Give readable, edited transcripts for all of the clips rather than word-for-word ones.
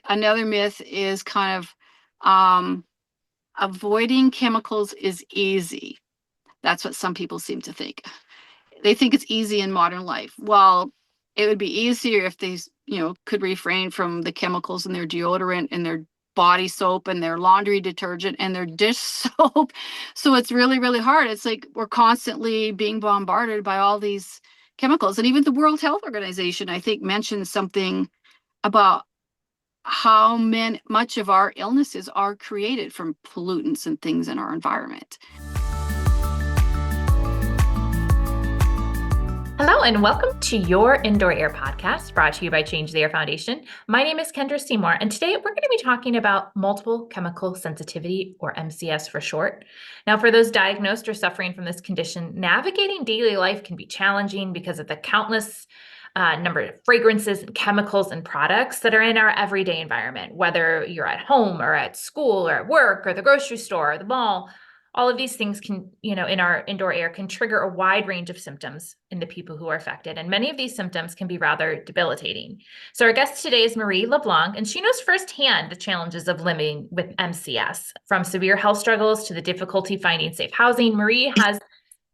Another myth is kind of avoiding chemicals is easy. That's what some people seem to think. They think it's easy in modern life. Well, it would be easier if they, could refrain from the chemicals in their deodorant and their body soap and their laundry detergent and their dish soap. So it's really, really hard. It's like we're constantly being bombarded by all these chemicals. And even the World Health Organization, I think, mentioned something about how much of our illnesses are created from pollutants and things in our environment. Hello, and welcome to your Indoor Air podcast, brought to you by Change the Air Foundation. My name is Kendra Seymour, and today we're going to be talking about multiple chemical sensitivity, or MCS for short. Now, for those diagnosed or suffering from this condition, navigating daily life can be challenging because of the countless number of fragrances and chemicals and products that are in our everyday environment, whether you're at home or at school or at work or the grocery store or the mall. All of these things can, in our indoor air can trigger a wide range of symptoms in the people who are affected. And many of these symptoms can be rather debilitating. So our guest today is Marie LeBlanc, and she knows firsthand the challenges of living with MCS. From severe health struggles to the difficulty finding safe housing, Marie has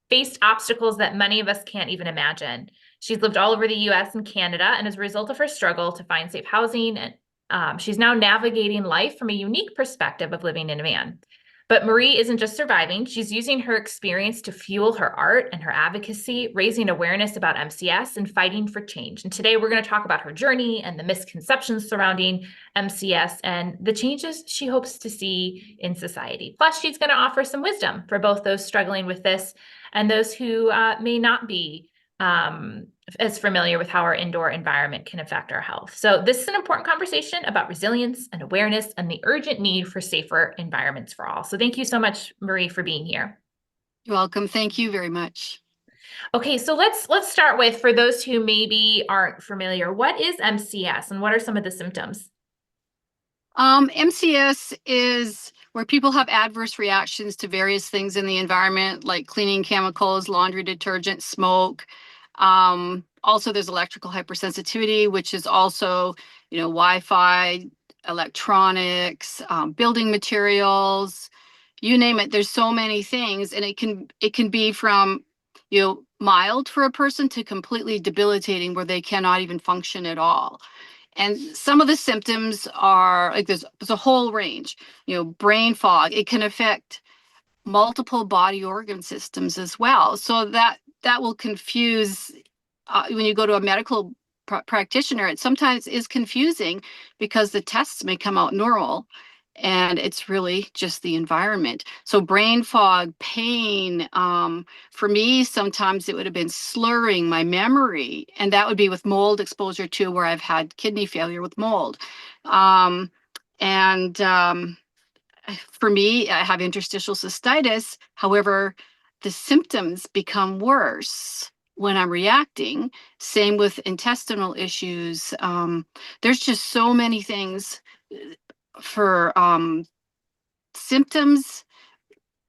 faced obstacles that many of us can't even imagine. She's lived all over the US and Canada, and as a result of her struggle to find safe housing, she's now navigating life from a unique perspective of living in a van. But Marie isn't just surviving. She's using her experience to fuel her art and her advocacy, raising awareness about MCS and fighting for change. And today we're going to talk about her journey and the misconceptions surrounding MCS and the changes she hopes to see in society. Plus, she's going to offer some wisdom for both those struggling with this and those who may not be as familiar with how our indoor environment can affect our health. So this is an important conversation about resilience and awareness and the urgent need for safer environments for all. So thank you so much, Marie, for being here. You're welcome. Thank you very much. Okay, so let's start with, for those who maybe aren't familiar, what is MCS and what are some of the symptoms? MCS is where people have adverse reactions to various things in the environment, like cleaning chemicals, laundry detergent, smoke. Also, there's electrical hypersensitivity, which is also, Wi-Fi, electronics, building materials, you name it. There's so many things, and it can be from, mild for a person to completely debilitating, where they cannot even function at all. And some of the symptoms are like there's a whole range, brain fog. It can affect multiple body organ systems as well. So that will confuse when you go to a medical practitioner. It sometimes is confusing because the tests may come out normal and it's really just the environment. So brain fog, pain, for me, sometimes it would have been slurring my memory, and that would be with mold exposure too, where I've had kidney failure with mold. And For me, I have interstitial cystitis. However, the symptoms become worse when I'm reacting. Same with intestinal issues. There's just so many things for symptoms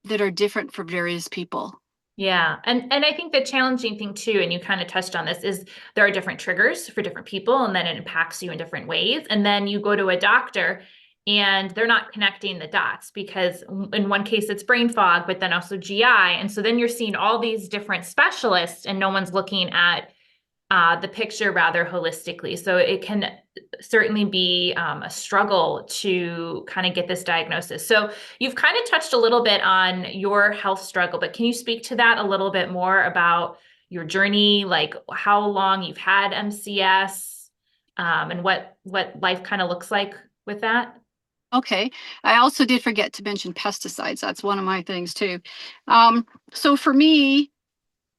that are different for various people. Yeah. And I think the challenging thing too, and you kind of touched on this, is there are different triggers for different people, and then it impacts you in different ways. And then you go to a doctor and they're not connecting the dots, because in one case it's brain fog, but then also GI. And so then you're seeing all these different specialists and no one's looking at the picture rather holistically. So it can certainly be a struggle to kind of get this diagnosis. So you've kind of touched a little bit on your health struggle, but can you speak to that a little bit more about your journey, like how long you've had MCS, and what life kind of looks like with that? Okay. I also did forget to mention pesticides. That's one of my things too. So for me,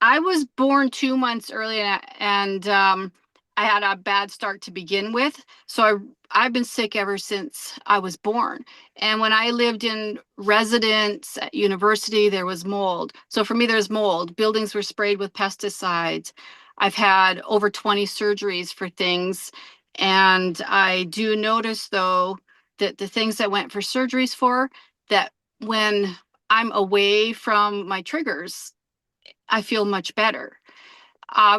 I was born 2 months early, and I had a bad start to begin with. So I've been sick ever since I was born. And when I lived in residence at university, there was mold. So for me, there's mold. Buildings were sprayed with pesticides. I've had over 20 surgeries for things. And I do notice, though, that the things I went for surgeries for, that when I'm away from my triggers, I feel much better.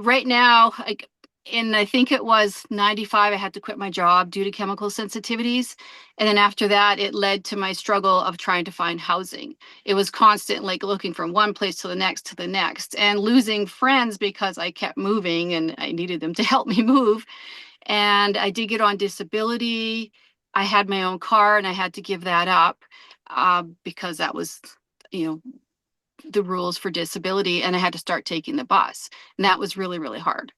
Right now, like I think it was 95, I had to quit my job due to chemical sensitivities. And then after that, it led to my struggle of trying to find housing. It was constant, like looking from one place to the next, and losing friends because I kept moving and I needed them to help me move. And I did get on disability. I had my own car and I had to give that up because that was, you know, the rules for disability, and I had to start taking the bus. And that was really, really hard.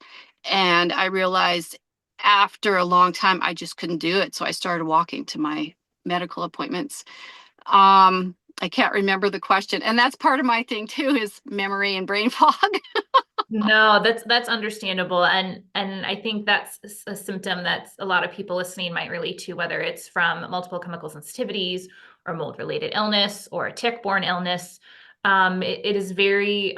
And I realized after a long time, I just couldn't do it. So I started walking to my medical appointments. I can't remember the question. And that's part of my thing too, is memory and brain fog. No, that's understandable. And I think that's a symptom that a lot of people listening might relate to, whether it's from multiple chemical sensitivities or mold related illness or a tick-borne illness. It is very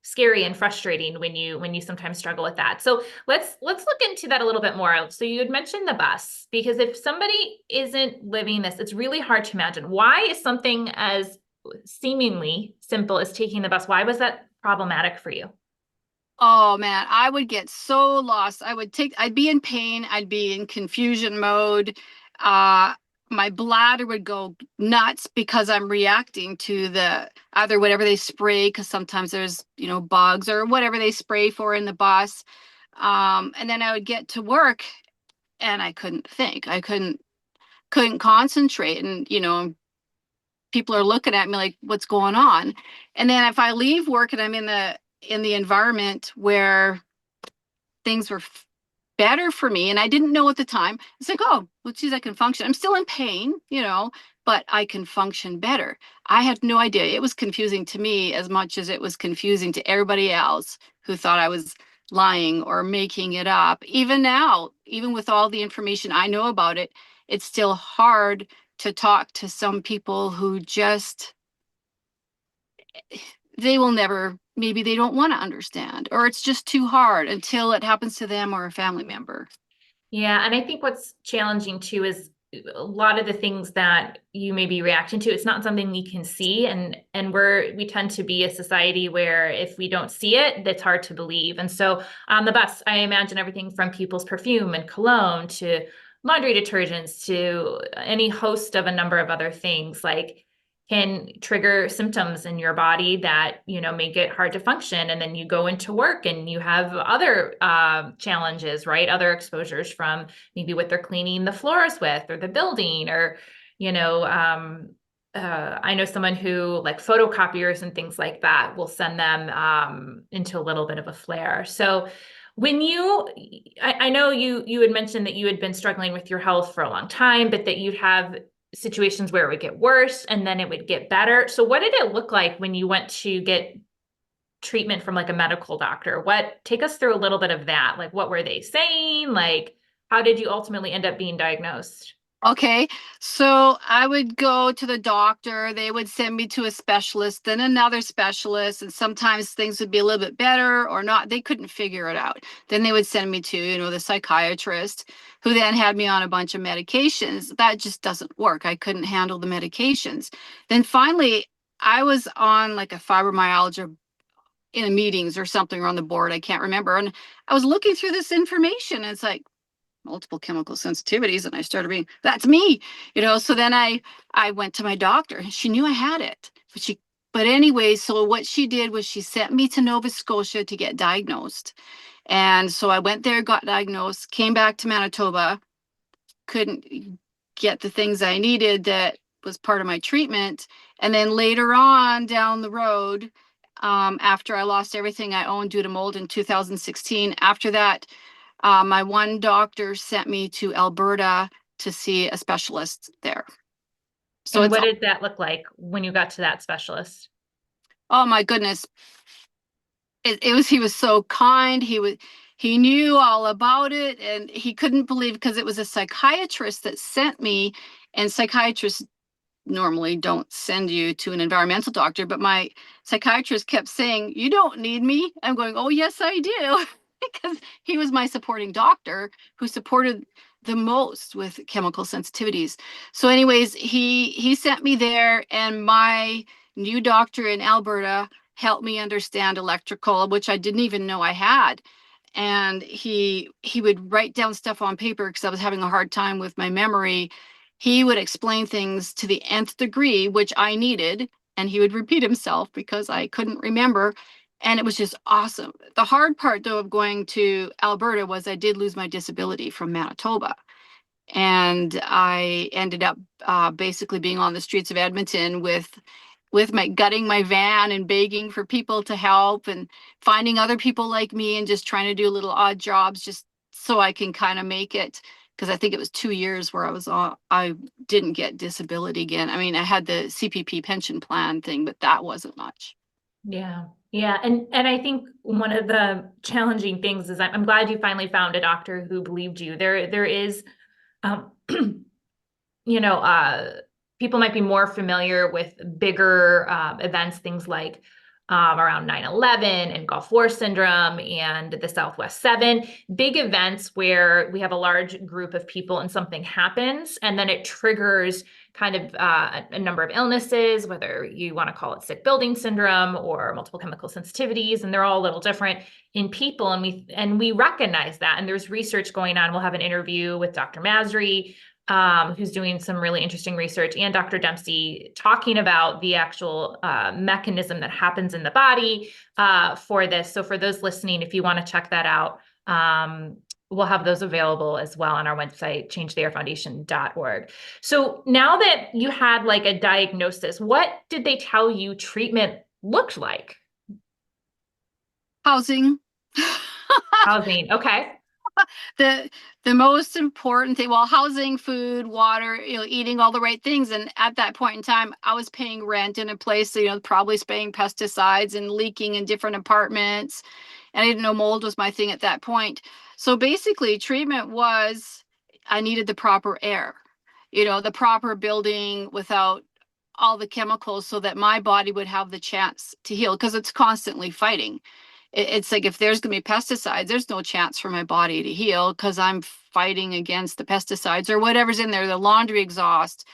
scary and frustrating when you sometimes struggle with that. So let's look into that a little bit more. So you had mentioned the bus, because if somebody isn't living this, it's really hard to imagine. Why is something as seemingly simple as taking the bus, why was that problematic for you? Oh man, I would get so lost. I'd be in pain, I'd be in confusion mode. Uh, my bladder would go nuts because I'm reacting to the either whatever they spray, because sometimes there's, bugs or whatever they spray for in the bus. And then I would get to work and I couldn't think. I couldn't concentrate. And, people are looking at me like, what's going on? And then if I leave work and I'm in the environment where things were better for me, and I didn't know at the time, it's like, oh, well, geez, I can function. I'm still in pain, but I can function better. I had no idea. It was confusing to me as much as it was confusing to everybody else who thought I was lying or making it up. Even now, even with all the information I know about it, it's still hard to talk to some people who just they will never, maybe they don't want to understand, or it's just too hard until it happens to them or a family member. Yeah, and I think what's challenging too is a lot of the things that you may be reacting to, it's not something we can see, and we tend to be a society where if we don't see it, that's hard to believe. And so on the bus, I imagine everything from people's perfume and cologne to laundry detergents to any host of a number of other things like can trigger symptoms in your body that make it hard to function, and then you go into work and you have other challenges, right? Other exposures from maybe what they're cleaning the floors with or the building, or I know someone who, like, photocopiers and things like that will send them into a little bit of a flare. So when I know you had mentioned that you had been struggling with your health for a long time, but that you'd have situations where it would get worse and then it would get better. So what did it look like when you went to get treatment from, like, a medical doctor? Take us through a little bit of that. Like, what were they saying? Like, how did you ultimately end up being diagnosed? Okay, so I would go to the doctor, they would send me to a specialist, then another specialist, and sometimes things would be a little bit better or not. They couldn't figure it out. Then they would send me to, the psychiatrist, who then had me on a bunch of medications. That just doesn't work. I couldn't handle the medications. Then finally, I was on like a fibromyalgia in meetings or something, or on the board, I can't remember. And I was looking through this information, and it's like, multiple chemical sensitivities, and I started being, that's me. So then I went to my doctor, and she knew I had it, but anyway, so what she did was she sent me to Nova Scotia to get diagnosed. And so I went there, got diagnosed, came back to Manitoba, couldn't get the things I needed that was part of my treatment. And then later on down the road, after I lost everything I owned due to mold in 2016, after that, my one doctor sent me to Alberta to see a specialist there. So And what did that look like when you got to that specialist? oh my goodness. He was so kind. He knew all about it, and he couldn't believe, because it was a psychiatrist that sent me, and psychiatrists normally don't send you to an environmental doctor, but my psychiatrist kept saying, you don't need me. I'm going, oh yes, I do. Because he was my supporting doctor who supported the most with chemical sensitivities. So anyways, he sent me there, and my new doctor in Alberta helped me understand electrical, which I didn't even know I had. and he would write down stuff on paper because I was having a hard time with my memory. He would explain things to the nth degree, which I needed, and he would repeat himself because I couldn't remember. And it was just awesome. The hard part, though, of going to Alberta was I did lose my disability from Manitoba. And I ended up basically being on the streets of Edmonton with my gutting my van and begging for people to help and finding other people like me and just trying to do little odd jobs just so I can kind of make it. Because I think it was 2 years where I didn't get disability again. I mean, I had the CPP pension plan thing, but that wasn't much. Yeah. Yeah. And I think one of the challenging things is I'm glad you finally found a doctor who believed you. There is, um, you know, people might be more familiar with bigger events, things like around 9/11 and Gulf War syndrome and the Southwest 7, big events where we have a large group of people and something happens, and then it triggers kind of a number of illnesses, whether you want to call it sick building syndrome or multiple chemical sensitivities, and they're all a little different in people. And we recognize that. And there's research going on. We'll have an interview with Dr. Masri, who's doing some really interesting research, and Dr. Dempsey talking about the actual mechanism that happens in the body for this. So for those listening, if you want to check that out, we'll have those available as well on our website, changetheairfoundation.org. So now that you had like a diagnosis, what did they tell you treatment looked like? Housing. Housing. Okay. the the most important thing, well, housing, food, water, eating all the right things. And at that point in time, I was paying rent in a place, probably spraying pesticides and leaking in different apartments. And I didn't know mold was my thing at that point. So basically, treatment was I needed the proper air, the proper building without all the chemicals so that my body would have the chance to heal because it's constantly fighting. It's like if there's going to be pesticides, there's no chance for my body to heal because I'm fighting against the pesticides or whatever's in there, the laundry exhaust.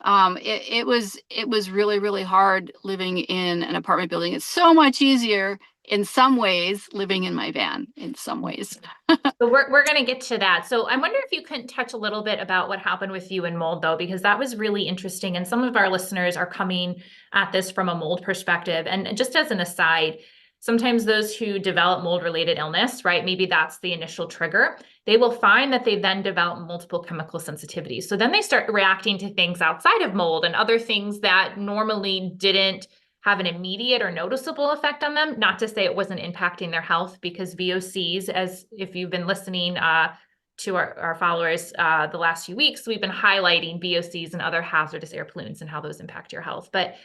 It was really, really hard living in an apartment building. It's so much easier in some ways living in my van in some ways. So we're going to get to that. So I wonder if you can touch a little bit about what happened with you and mold, though, because that was really interesting. And some of our listeners are coming at this from a mold perspective. And just as an aside, sometimes those who develop mold-related illness, right, maybe that's the initial trigger, they will find that they then develop multiple chemical sensitivities. So then they start reacting to things outside of mold and other things that normally didn't have an immediate or noticeable effect on them. Not to say it wasn't impacting their health, because VOCs, as if you've been listening to our followers the last few weeks, we've been highlighting VOCs and other hazardous air pollutants and how those impact your health. But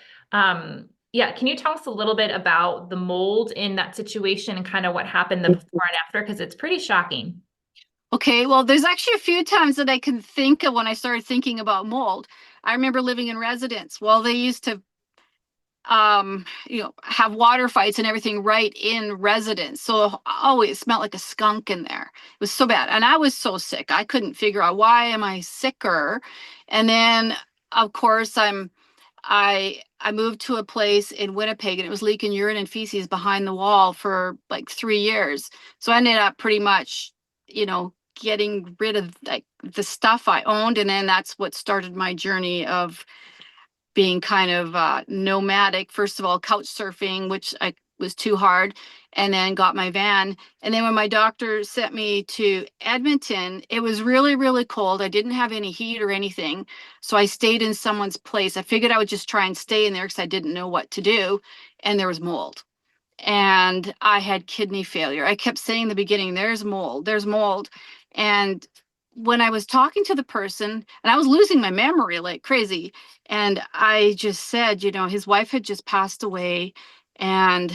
yeah, can you tell us a little bit about the mold in that situation and kind of what happened the before and after? Because it's pretty shocking. Okay, well, there's actually a few times that I can think of when I started thinking about mold. I remember living in residence. Well, they used to have water fights and everything right in residence. So it smelled like a skunk in there. It was so bad. And I was so sick. I couldn't figure out why am I sicker. And then of course I moved to a place in Winnipeg and it was leaking urine and feces behind the wall for like 3 years. So I ended up pretty much, getting rid of like the stuff I owned. And then that's what started my journey of being kind of nomadic. First of all, couch surfing, which I was too hard, and then got my van. And then when my doctor sent me to Edmonton, it was really, really cold. I didn't have any heat or anything. So I stayed in someone's place. I figured I would just try and stay in there because I didn't know what to do. And there was mold. And I had kidney failure. I kept saying in the beginning, there's mold, there's mold. And when I was talking to the person, and I was losing my memory like crazy, and I just said, his wife had just passed away and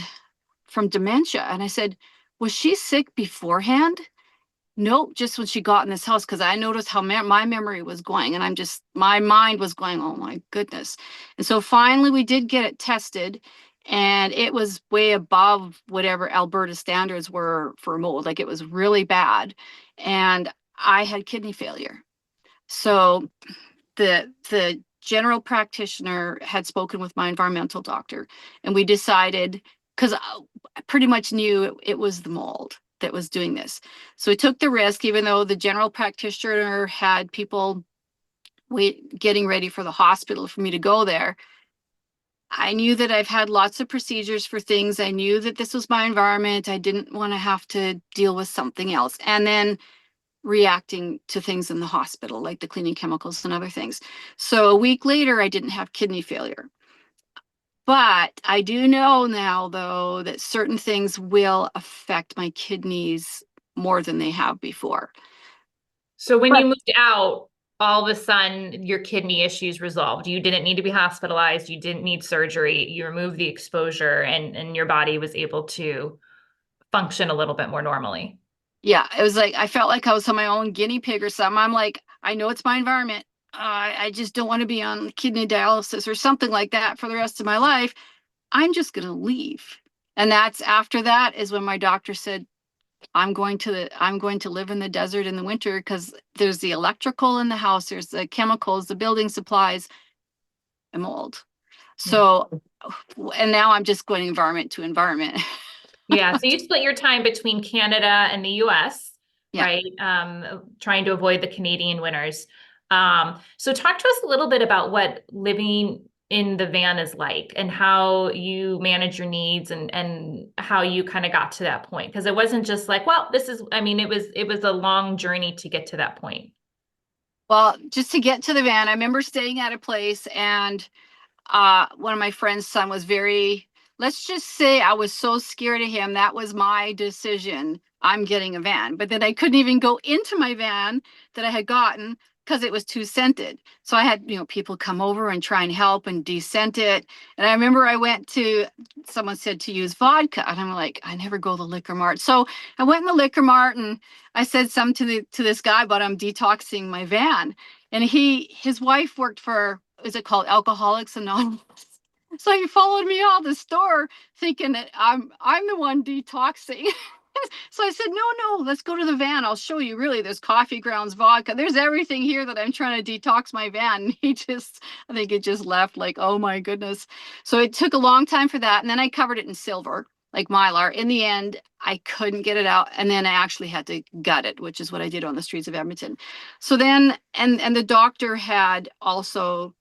from dementia. And I said, was she sick beforehand? Nope, just when she got in this house, because I noticed how my memory was going, and my mind was going, oh my goodness. And so finally we did get it tested, and it was way above whatever Alberta standards were for mold. Like it was really bad. And I had kidney failure. So the general practitioner had spoken with my environmental doctor, and we decided, because I pretty much knew it was the mold. that was doing this. So we took the risk, even though the general practitioner had people getting ready for the hospital for me to go there. I knew that I've had lots of procedures for things. I knew that this was my environment. I didn't want to have to deal with something else. And then reacting to things in the hospital, like the cleaning chemicals and other things. So a week later, I didn't have kidney failure. But I do know now, though, that certain things will affect my kidneys more than they have before. So when But you moved out, all of a sudden your kidney issues resolved. You didn't need to be hospitalized. You didn't need surgery. You removed the exposure and your body was able to function a little bit more normally. yeah, it was like I felt like I was on my own guinea pig or something. I'm like, I know it's my environment. I just don't want to be on kidney dialysis or something like that for the rest of my life. I'm just going to leave. And that's after that is when my doctor said, I'm going to live in the desert in the winter because there's the electrical in the house, there's the chemicals, the building supplies, and mold. Yeah. So, and now I'm just going environment to environment. Yeah. So you split your time between Canada and the US, Yeah. right? Trying to avoid the Canadian winters. So talk to us a little bit about what living in the van is like and how you manage your needs and how you kind of got to that point. Because it wasn't just like, well, this is, I mean, it was a long journey to get to that point. Well, just to get to the van, I remember staying at a place and one of my friend's son was very, let's just say I was so scared of him. That was my decision. I'm getting a van. But then I couldn't even go into my van that I had gotten because it was too scented. So I had, people come over and try and help and descent it. And I remember someone said to use vodka. And I'm like, I never go to the liquor mart. So I went in the liquor mart and I said something to this guy about I'm detoxing my van. And his wife worked for, is it called Alcoholics Anonymous? So he followed me out the store thinking that I'm the one detoxing. So I said, no, let's go to the van. I'll show you. Really, there's coffee grounds, vodka. There's everything here that I'm trying to detox my van. And I think it just left like, oh my goodness. So it took a long time for that. And then I covered it in silver, like Mylar. In the end, I couldn't get it out. And then I actually had to gut it, which is what I did on the streets of Edmonton. So then, and the doctor had also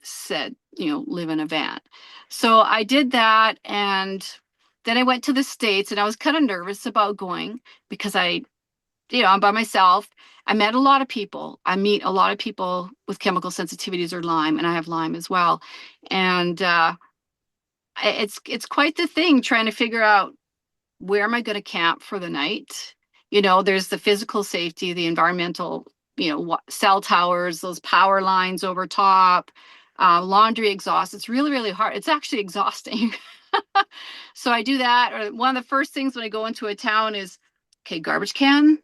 said, live in a van. So I did that. And then I went to the States and I was kind of nervous about going because I'm by myself. I met a lot of people. I meet a lot of people with chemical sensitivities or Lyme, and I have Lyme as well. And it's quite the thing trying to figure out where am I going to camp for the night. There's the physical safety, the environmental, cell towers, those power lines over top, laundry exhaust. It's really, really hard. It's actually exhausting. So I do that. Or one of the first things when I go into a town is, okay, garbage can.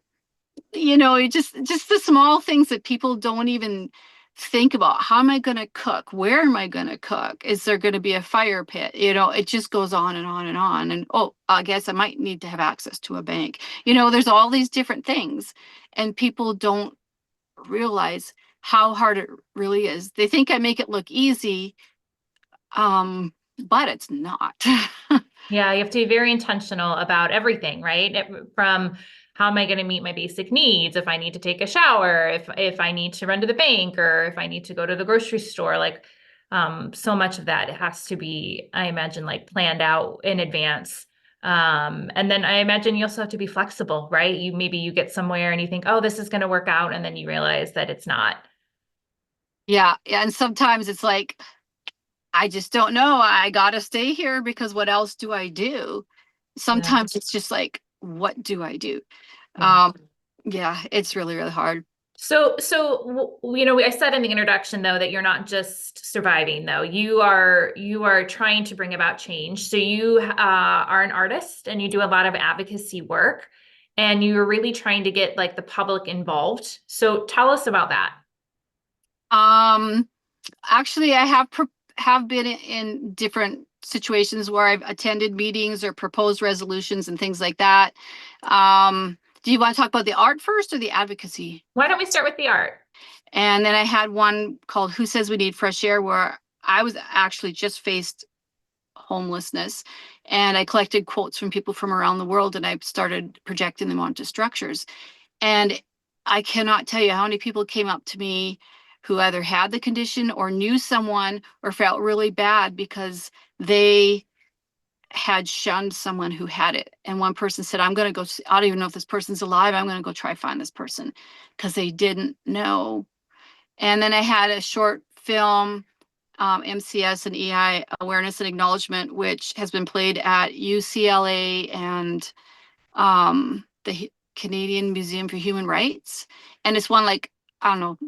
You just the small things that people don't even think about. How am I going to cook? Where am I going to cook? Is there going to be a fire pit? It just goes on and on and on. And oh, I guess I might need to have access to a bank. There's all these different things, and people don't realize how hard it really is. They think I make it look easy, but it's not. Yeah, you have to be very intentional about everything, right? From how am I going to meet my basic needs? If I need to take a shower, if I need to run to the bank, or if I need to go to the grocery store, like so much of that has to be, I imagine, like planned out in advance. And then I imagine you also have to be flexible, right? Maybe you get somewhere and you think, oh, this is going to work out, and then you realize that it's not. Yeah, and sometimes it's like I just don't know. I gotta stay here because what else do I do? Yeah. Sometimes it's just like, what do I do? Yeah. Um, yeah, it's really, really hard. I said in the introduction though that you're not just surviving though. You are trying to bring about change. So you are an artist and you do a lot of advocacy work, and you're really trying to get like the public involved. So tell us about that. Um, Actually, I have been in different situations where I've attended meetings or proposed resolutions and things like that. Do you want to talk about the art first or the advocacy? Why don't we start with the art? And then I had one called Who Says We Need Fresh Air, where I was actually just faced homelessness. And I collected quotes from people from around the world, and I started projecting them onto structures. And I cannot tell you how many people came up to me who either had the condition or knew someone or felt really bad because they had shunned someone who had it. And one person said, I'm going to go, I don't even know if this person's alive. I'm going to go try find this person, because they didn't know. And then I had a short film, MCS and EI Awareness and Acknowledgement, which has been played at UCLA and the Canadian Museum for Human Rights. And it's won like, I don't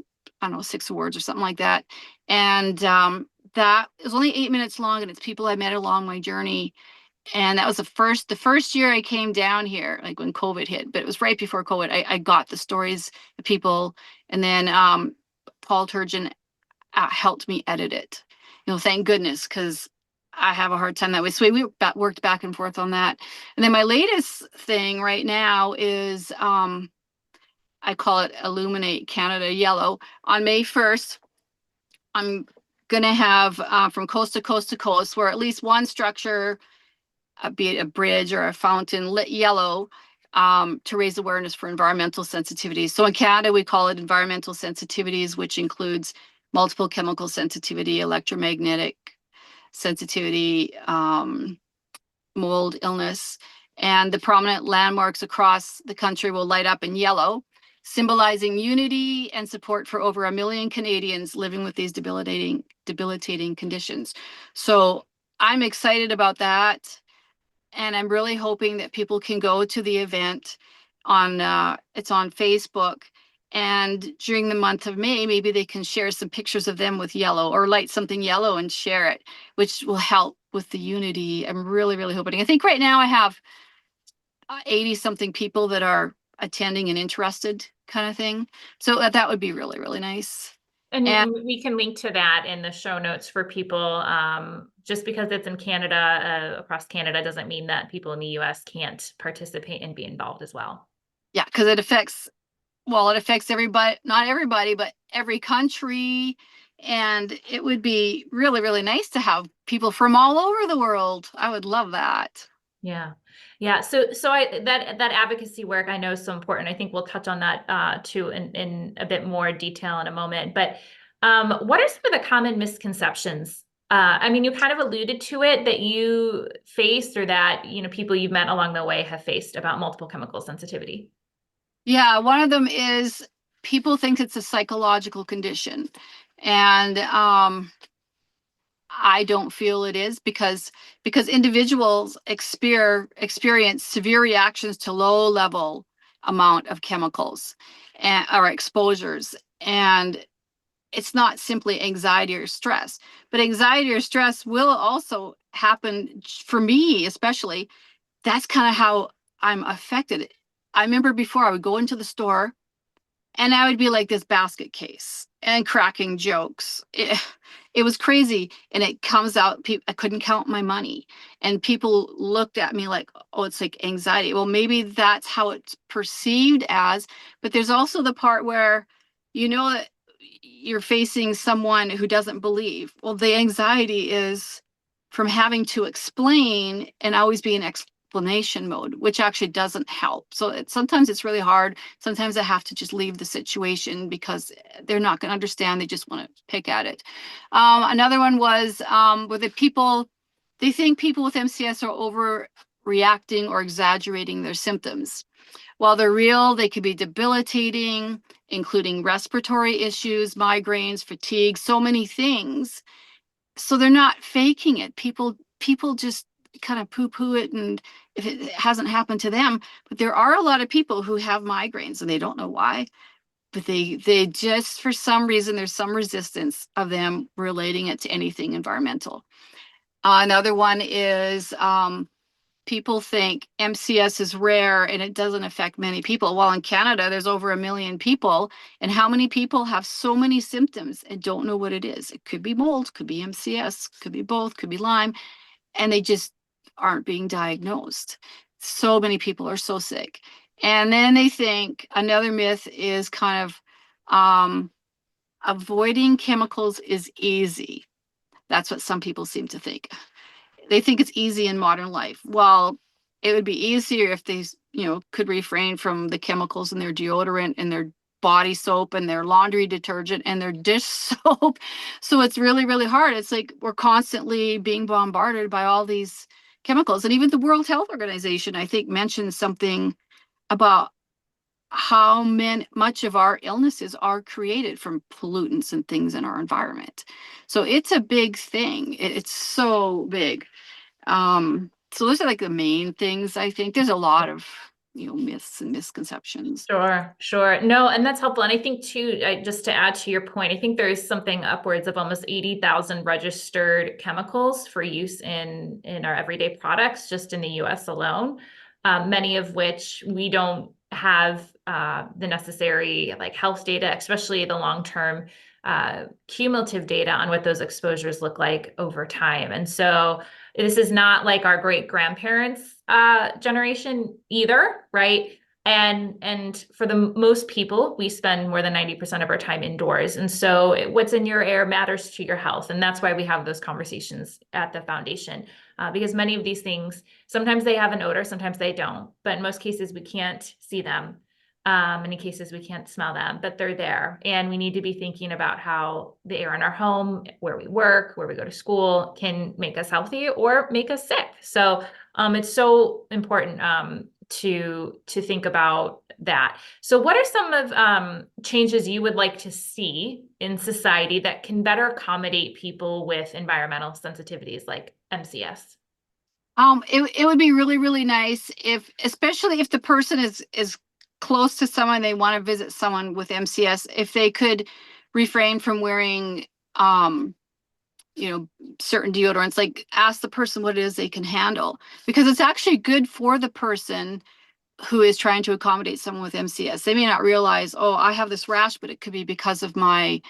know, 6 awards or something like that. And that is only 8 minutes long, and it's people I met along my journey. And that was the first year I came down here, like when COVID hit, but it was right before COVID. I got the stories of people, and then Paul Turgeon helped me edit it. Thank goodness, because I have a hard time that way. So we worked back and forth on that. And then my latest thing right now is I call it Illuminate Canada Yellow. On May 1st, I'm going to have from coast to coast to coast, where at least one structure, be it a bridge or a fountain, lit yellow to raise awareness for environmental sensitivities. So in Canada, we call it environmental sensitivities, which includes multiple chemical sensitivity, electromagnetic sensitivity, mold illness. And the prominent landmarks across the country will light up in yellow, symbolizing unity and support for over 1 million Canadians living with these debilitating conditions. So I'm excited about that. And I'm really hoping that people can go to the event it's on Facebook. And during the month of May, maybe they can share some pictures of them with yellow, or light something yellow and share it, which will help with the unity. I'm really, really hoping. I think right now I have 80 something people that are attending and interested, kind of thing. So that would be really, really nice. And And we can link to that in the show notes for people. Just because it's in Canada, across Canada, doesn't mean that people in the US can't participate and be involved as well. yeah, because it affects everybody, not everybody, but every country. And it would be really, really nice to have people from all over the world. I would love that. Yeah. Yeah. So that advocacy work I know is so important. I think we'll touch on that too in a bit more detail in a moment. But what are some of the common misconceptions? I mean, you kind of alluded to it, that you faced, or that, people you've met along the way have faced, about multiple chemical sensitivity. Yeah, one of them is people think it's a psychological condition. And I don't feel it is, because individuals experience severe reactions to low level amount of chemicals or exposures. And it's not simply anxiety or stress, but anxiety or stress will also happen for me, especially. That's kind of how I'm affected. I remember before I would go into the store and I would be like this basket case and cracking jokes. It was crazy. And it comes out, I couldn't count my money. And people looked at me like, oh, it's like anxiety. Well, maybe that's how it's perceived as. But there's also the part where that you're facing someone who doesn't believe. Well, the anxiety is from having to explain and always be in explanation mode, which actually doesn't help. So sometimes it's really hard. Sometimes I have to just leave the situation because they're not going to understand. They just want to pick at it. Another one was where they think people with MCS are overreacting or exaggerating their symptoms. While they're real, they can be debilitating, including respiratory issues, migraines, fatigue, so many things. So they're not faking it. People just kind of poo-poo it, and if it hasn't happened to them. But there are a lot of people who have migraines and they don't know why, but they just, for some reason, there's some resistance of them relating it to anything environmental. Another one is people think MCS is rare and it doesn't affect many people. While in Canada, there's over 1 million people. And how many people have so many symptoms and don't know what it is? It could be mold, could be MCS, could be both, could be Lyme, and they just aren't being diagnosed. So many people are so sick. And then they think another myth is kind of avoiding chemicals is easy. That's what some people seem to think. they think it's easy in modern life. Well, it would be easier if they, could refrain from the chemicals in their deodorant and their body soap and their laundry detergent and their dish soap. So it's really, really hard. It's like we're constantly being bombarded by all these chemicals. And even the World Health Organization, I think, mentioned something about how much of our illnesses are created from pollutants and things in our environment. So it's a big thing. It's so big. So those are like the main things. I think there's a lot of, myths and misconceptions. Sure, sure. No, and that's helpful. And I think too, just to add to your point, I think there's something upwards of almost 80,000 registered chemicals for use in our everyday products, just in the US alone. Many of which we don't have the necessary like health data, especially the long-term cumulative data on what those exposures look like over time. And so this is not like our great grandparents' generation either, right? And for the most people, we spend more than 90% of our time indoors. And so what's in your air matters to your health. And that's why we have those conversations at the foundation. Because many of these things, sometimes they have an odor, sometimes they don't. But in most cases, we can't see them. Many cases, we can't smell them, but they're there. And we need to be thinking about how the air in our home, where we work, where we go to school, can make us healthy or make us sick. So it's so important to think about that. So what are some of changes you would like to see in society that can better accommodate people with environmental sensitivities like MCS? It would be really, really nice if, especially if the person is close to someone, they want to visit someone with MCS, if they could refrain from wearing certain deodorants, like ask the person what it is they can handle, because it's actually good for the person who is trying to accommodate someone with MCS. They may not realize, oh, I have this rash, but it could be because of my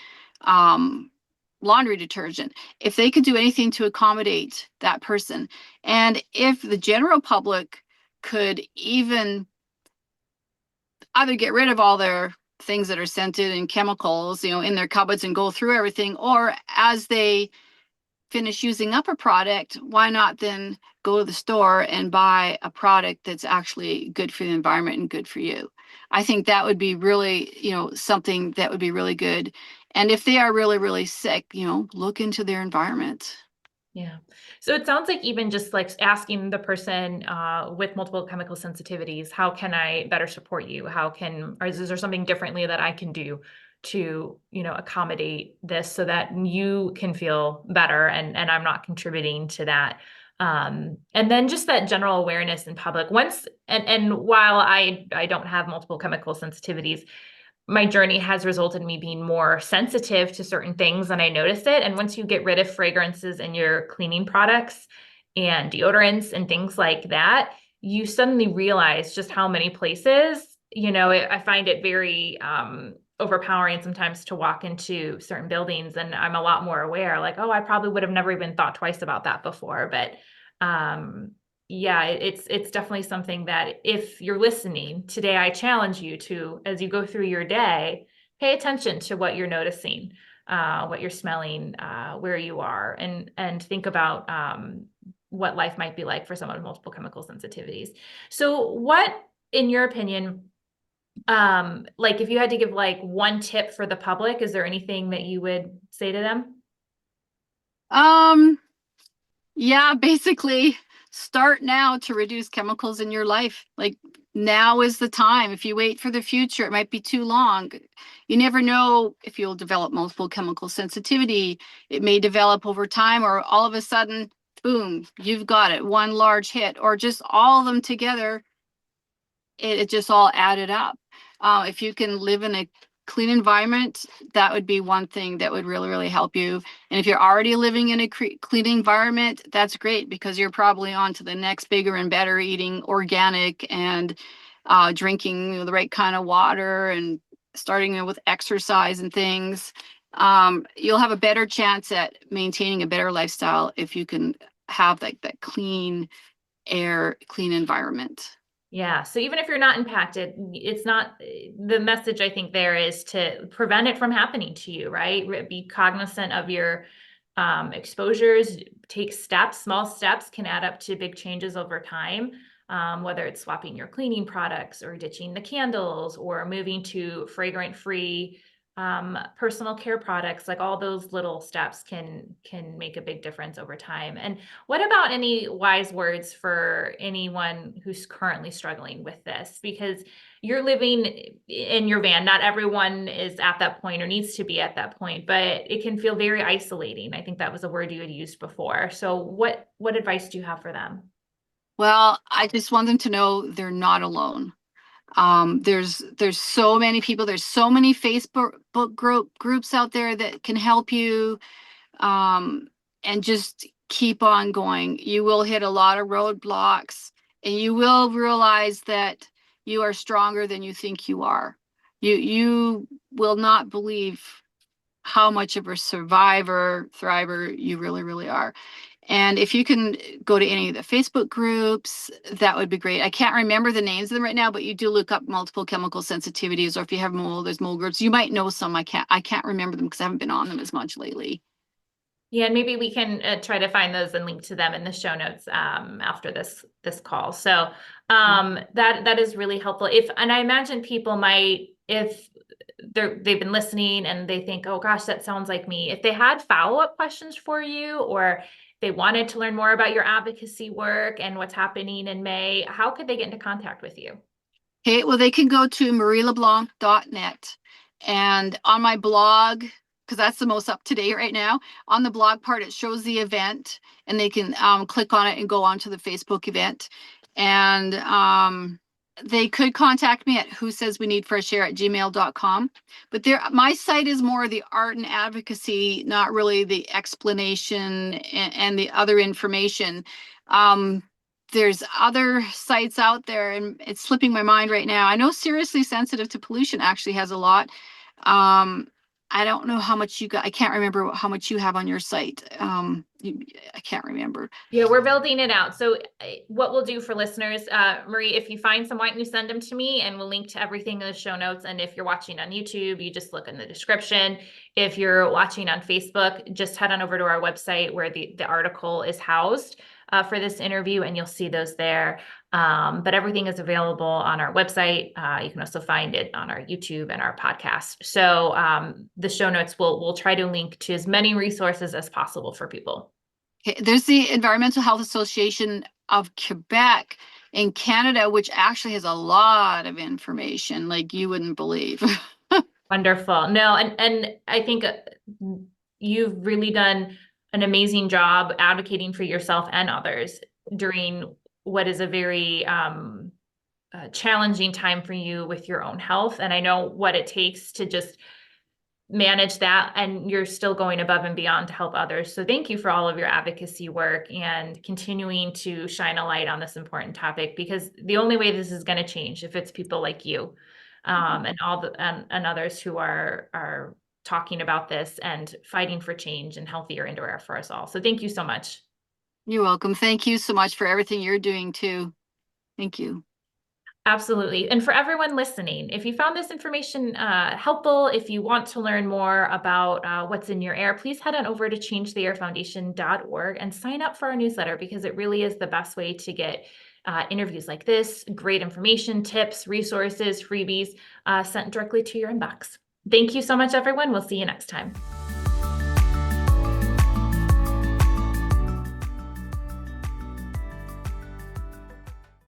laundry detergent. If they could do anything to accommodate that person, and if the general public could even either get rid of all their things that are scented and chemicals, in their cupboards and go through everything, or as they finish using up a product, why not then go to the store and buy a product that's actually good for the environment and good for you? I think that would be really, something that would be really good. And if they are really, really sick, look into their environment. Yeah. So it sounds like even just like asking the person with multiple chemical sensitivities, how can I better support you? Or is there something differently that I can do to, accommodate this so that you can feel better and I'm not contributing to that. And then just that general awareness in public and while I don't have multiple chemical sensitivities, my journey has resulted in me being more sensitive to certain things and I notice it. And once you get rid of fragrances in your cleaning products and deodorants and things like that, you suddenly realize just how many places, I find it very overpowering sometimes to walk into certain buildings and I'm a lot more aware, like, oh, I probably would have never even thought twice about that before. But yeah, it's definitely something that if you're listening today, I challenge you to, as you go through your day, pay attention to what you're noticing, what you're smelling, where you are, and think about what life might be like for someone with multiple chemical sensitivities. So what, in your opinion, like if you had to give like one tip for the public, is there anything that you would say to them? Yeah, basically start now to reduce chemicals in your life. Like now is the time. If you wait for the future, it might be too long. You never know if you'll develop multiple chemical sensitivity. It may develop over time, or all of a sudden, boom, you've got it. One large hit, or just all of them together. It just all added up. If you can live in a clean environment, that would be one thing that would really, really help you. And if you're already living in a clean environment, that's great because you're probably on to the next bigger and better, eating organic and drinking the right kind of water and starting with exercise and things. You'll have a better chance at maintaining a better lifestyle if you can have like that clean air, clean environment. Yeah. So even if you're not impacted, it's not the message I think there is to prevent it from happening to you, right? Be cognizant of your exposures, take steps. Small steps can add up to big changes over time. Whether it's swapping your cleaning products or ditching the candles or moving to fragrant-free personal care products, like all those little steps can make a big difference over time. And what about any wise words for anyone who's currently struggling with this? Because you're living in your van. Not everyone is at that point or needs to be at that point, but it can feel very isolating. I think that was a word you had used before. So what advice do you have for them? Well, I just want them to know they're not alone. There's so many people, there's so many Facebook groups out there that can help you, and just keep on going. You will hit a lot of roadblocks, and you will realize that you are stronger than you think you are. You will not believe how much of a survivor, thriver you really, really are. And if you can go to any of the Facebook groups, that would be great. I can't remember the names of them right now, but you do look up multiple chemical sensitivities, or if you have mold, there's mold groups. You might know some. I can't remember them because I haven't been on them as much lately. Yeah, and maybe we can try to find those and link to them in the show notes after this call. So that is really helpful. And I imagine people might, if they've been listening and they think, oh gosh, that sounds like me. If they had follow-up questions for you, or they wanted to learn more about your advocacy work and what's happening in May, how could they get into contact with you? Okay, well, they can go to marieleblanc.net, and on my blog, because that's the most up to date right now, on the blog part, it shows the event, and they can click on it and go on to the Facebook event. And they could contact me at whosaysweneedfreshair@gmail.com. But my site is more the art and advocacy, not really the explanation and the other information. There's other sites out there, and it's slipping my mind right now. I know Seriously Sensitive to Pollution actually has a lot. I don't know how much you got. I can't remember how much you have on your site. I can't remember. Yeah, we're building it out. So what we'll do for listeners, Marie, if you find some, why don't you send them to me, and we'll link to everything in the show notes. And if you're watching on YouTube, you just look in the description. If you're watching on Facebook, just head on over to our website where the article is housed for this interview, and you'll see those there. But everything is available on our website. You can also find it on our YouTube and our podcast. So the show notes, we'll try to link to as many resources as possible for people. Okay, there's the Environmental Health Association of Quebec in Canada, which actually has a lot of information like you wouldn't believe. Wonderful. No, and I think you've really done an amazing job advocating for yourself and others during what is a very challenging time for you with your own health. And I know what it takes to just manage that, and you're still going above and beyond to help others. So thank you for all of your advocacy work and continuing to shine a light on this important topic, because the only way this is going to change if it's people like you and others who are talking about this and fighting for change and healthier indoor air for us all. So thank you so much. You're welcome. Thank you so much for everything you're doing too. Thank you. Absolutely. And for everyone listening, if you found this information helpful, if you want to learn more about what's in your air, please head on over to changetheairfoundation.org and sign up for our newsletter, because it really is the best way to get interviews like this, great information, tips, resources, freebies sent directly to your inbox. Thank you so much, everyone. We'll see you next time.